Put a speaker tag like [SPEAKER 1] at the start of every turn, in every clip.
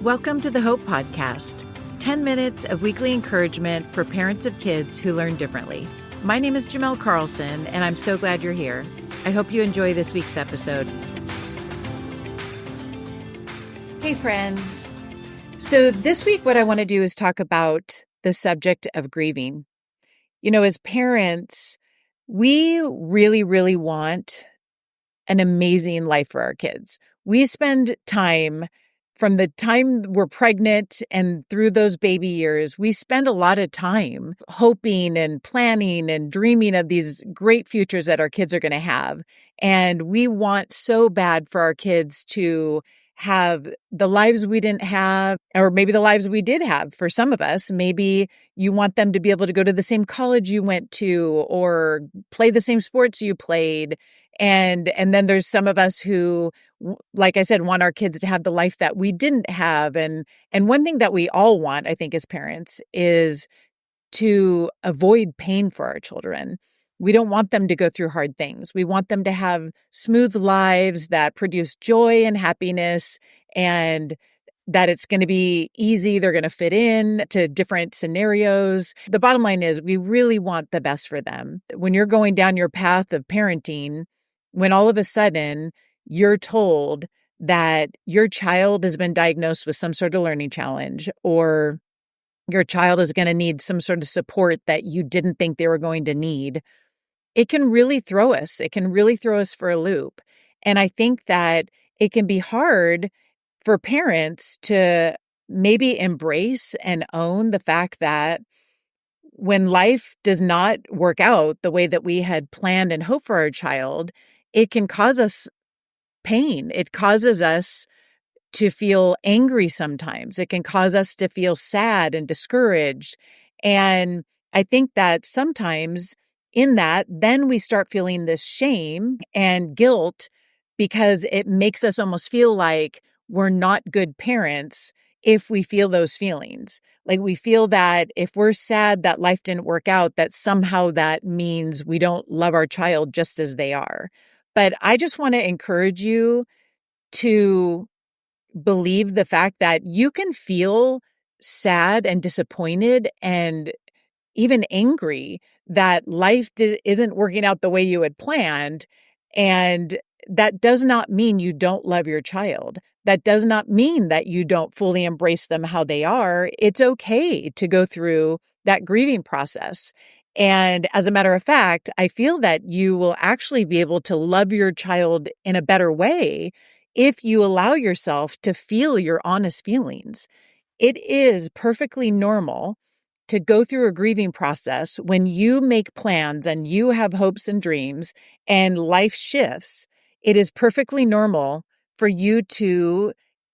[SPEAKER 1] Welcome to the Hope Podcast, 10 minutes of weekly encouragement for parents of kids who learn differently. My name is Jimelle Carlson, and I'm so glad you're here. I hope you enjoy this week's episode. Hey, friends. So this week, what I want to do is talk about the subject of grieving. You know, as parents, we really want an amazing life for our kids. We spend time from the time we're pregnant and through those baby years, we spend a lot of time hoping and planning and dreaming of these great futures that our kids are going to have. And we want so bad for our kids to have the lives we didn't have, or maybe the lives we did have for some of us. Maybe you want them to be able to go to the same college you went to or play the same sports you played. And then there's some of us who, like I said, want our kids to have the life that we didn't have. And one thing that we all want, I think, as parents is to avoid pain for our children. We don't want them to go through hard things. We want them to have smooth lives that produce joy and happiness, and that it's going to be easy. They're going to fit in to different scenarios. The bottom line is we really want the best for them. When you're going down your path of parenting, when all of a sudden you're told that your child has been diagnosed with some sort of learning challenge, or your child is going to need some sort of support that you didn't think they were going to need, it can really throw us. It can really throw us for a loop. And I think that it can be hard for parents to maybe embrace and own the fact that when life does not work out the way that we had planned and hoped for our child, it can cause us pain. It causes us to feel angry sometimes. It can cause us to feel sad and discouraged. And I think that sometimes in that, then we start feeling this shame and guilt because it makes us almost feel like we're not good parents if we feel those feelings. Like we feel that if we're sad that life didn't work out, that somehow that means we don't love our child just as they are. But I just want to encourage you to believe the fact that you can feel sad and disappointed and even angry that life isn't working out the way you had planned. And that does not mean you don't love your child. That does not mean that you don't fully embrace them how they are. It's okay to go through that grieving process. And as a matter of fact, I feel that you will actually be able to love your child in a better way if you allow yourself to feel your honest feelings. It is perfectly normal to go through a grieving process when you make plans and you have hopes and dreams and life shifts. It is perfectly normal for you to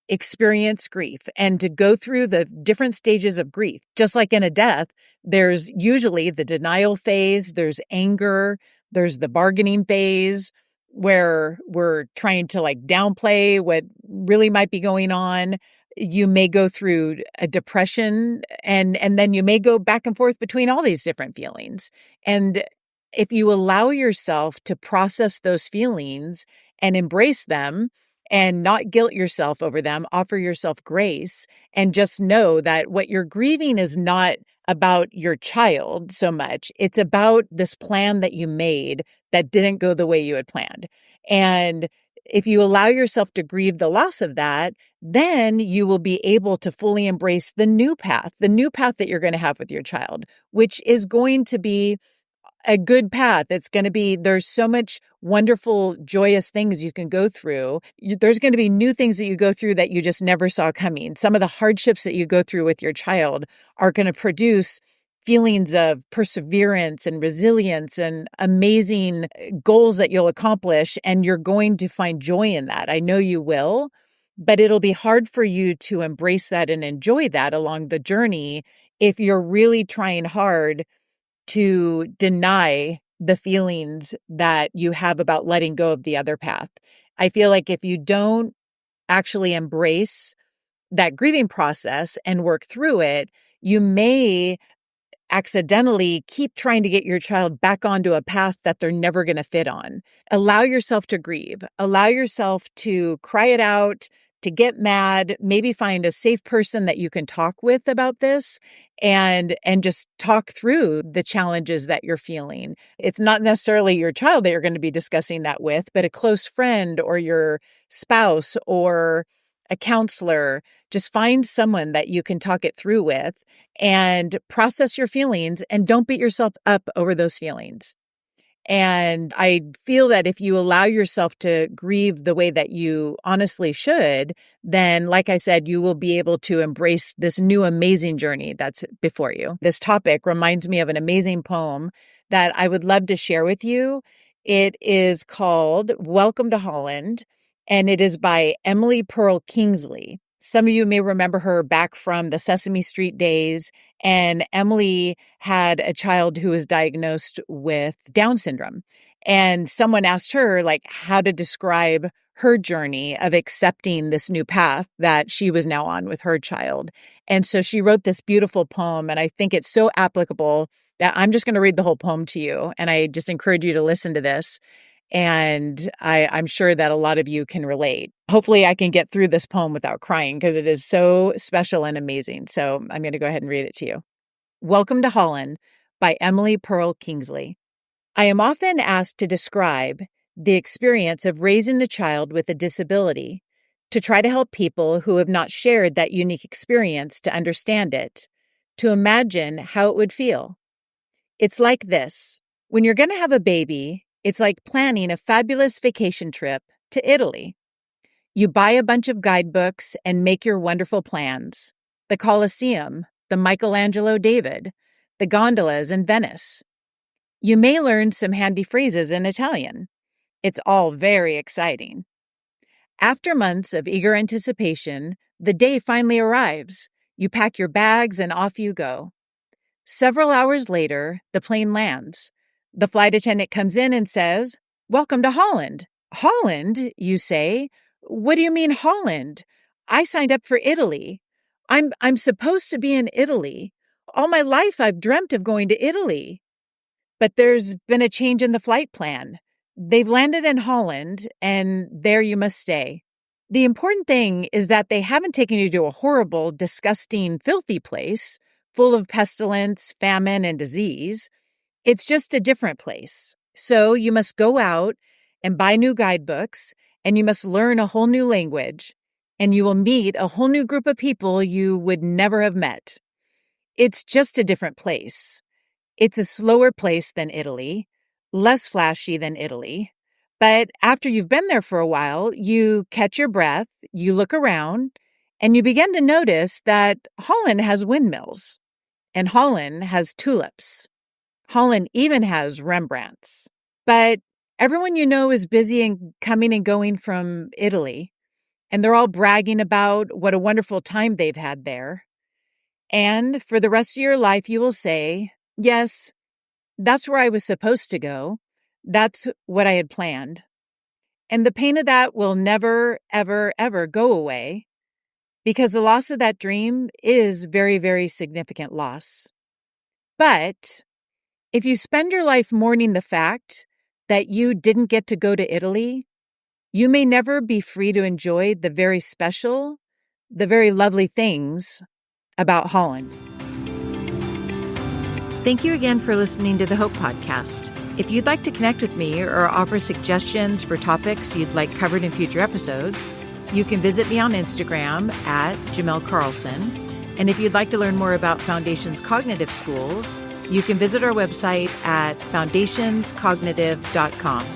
[SPEAKER 1] experience grief and to go through the different stages of grief. Just like in a death, there's usually the denial phase, there's anger, there's the bargaining phase where we're trying to like downplay what really might be going on. You may go through a depression and then you may go back and forth between all these different feelings. And if you allow yourself to process those feelings and embrace them and not guilt yourself over them, offer yourself grace, and just know that what you're grieving is not about your child so much. It's about this plan that you made that didn't go the way you had planned. And if you allow yourself to grieve the loss of that, then you will be able to fully embrace the new path that you're going to have with your child, which is going to be a good path. It's going to be, there's so much wonderful, joyous things you can go through. There's going to be new things that you go through that you just never saw coming. Some of the hardships that you go through with your child are going to produce feelings of perseverance and resilience and amazing goals that you'll accomplish. And you're going to find joy in that. I know you will, but it'll be hard for you to embrace that and enjoy that along the journey if you're really trying hard to deny the feelings that you have about letting go of the other path. I feel like if you don't actually embrace that grieving process and work through it, you may accidentally keep trying to get your child back onto a path that they're never going to fit on. Allow yourself to grieve. Allow yourself to cry it out, to get mad, maybe find a safe person that you can talk with about this and just talk through the challenges that you're feeling. It's not necessarily your child that you're going to be discussing that with, but a close friend or your spouse or a counselor. Just find someone that you can talk it through with and process your feelings, and don't beat yourself up over those feelings. And I feel that if you allow yourself to grieve the way that you honestly should, then, like I said, you will be able to embrace this new amazing journey that's before you. This topic reminds me of an amazing poem that I would love to share with you. It is called Welcome to Holland, and it is by Emily Pearl Kingsley. Some of you may remember her back from the Sesame Street days. And Emily had a child who was diagnosed with Down syndrome. And someone asked her, like, how to describe her journey of accepting this new path that she was now on with her child. And so she wrote this beautiful poem, and I think it's so applicable that I'm just going to read the whole poem to you. And I just encourage you to listen to this. And I'm sure that a lot of you can relate. Hopefully I can get through this poem without crying because it is so special and amazing. So I'm going to go ahead and read it to you. Welcome to Holland by Emily Pearl Kingsley. I am often asked to describe the experience of raising a child with a disability, to try to help people who have not shared that unique experience to understand it, to imagine how it would feel. It's like this. When you're going to have a baby, it's like planning a fabulous vacation trip to Italy. You buy a bunch of guidebooks and make your wonderful plans. The Colosseum, the Michelangelo David, the gondolas in Venice. You may learn some handy phrases in Italian. It's all very exciting. After months of eager anticipation, the day finally arrives. You pack your bags and off you go. Several hours later, the plane lands. The flight attendant comes in and says, "Welcome to Holland." "Holland," you say. "What do you mean Holland? I signed up for Italy. I'm supposed to be in Italy. All my life I've dreamt of going to Italy." But there's been a change in the flight plan. They've landed in Holland, and there you must stay. The important thing is that they haven't taken you to a horrible, disgusting, filthy place full of pestilence, famine, and disease. It's just a different place. So you must go out and buy new guidebooks, and you must learn a whole new language, and you will meet a whole new group of people you would never have met. It's just a different place. It's a slower place than Italy, less flashy than Italy. But after you've been there for a while, you catch your breath, you look around, and you begin to notice that Holland has windmills, and Holland has tulips. Holland even has Rembrandts. But everyone you know is busy and coming and going from Italy, and they're all bragging about what a wonderful time they've had there. And for the rest of your life, you will say, "Yes, that's where I was supposed to go. That's what I had planned." And the pain of that will never, ever, ever go away, because the loss of that dream is very, very significant loss. But if you spend your life mourning the fact that you didn't get to go to Italy, you may never be free to enjoy the very special, the very lovely things about Holland. Thank you again for listening to the Hope Podcast. If you'd like to connect with me or offer suggestions for topics you'd like covered in future episodes, you can visit me on Instagram at Jimelle Carlson. And if you'd like to learn more about Foundations Cognitive Schools, you can visit our website at foundationscognitive.com.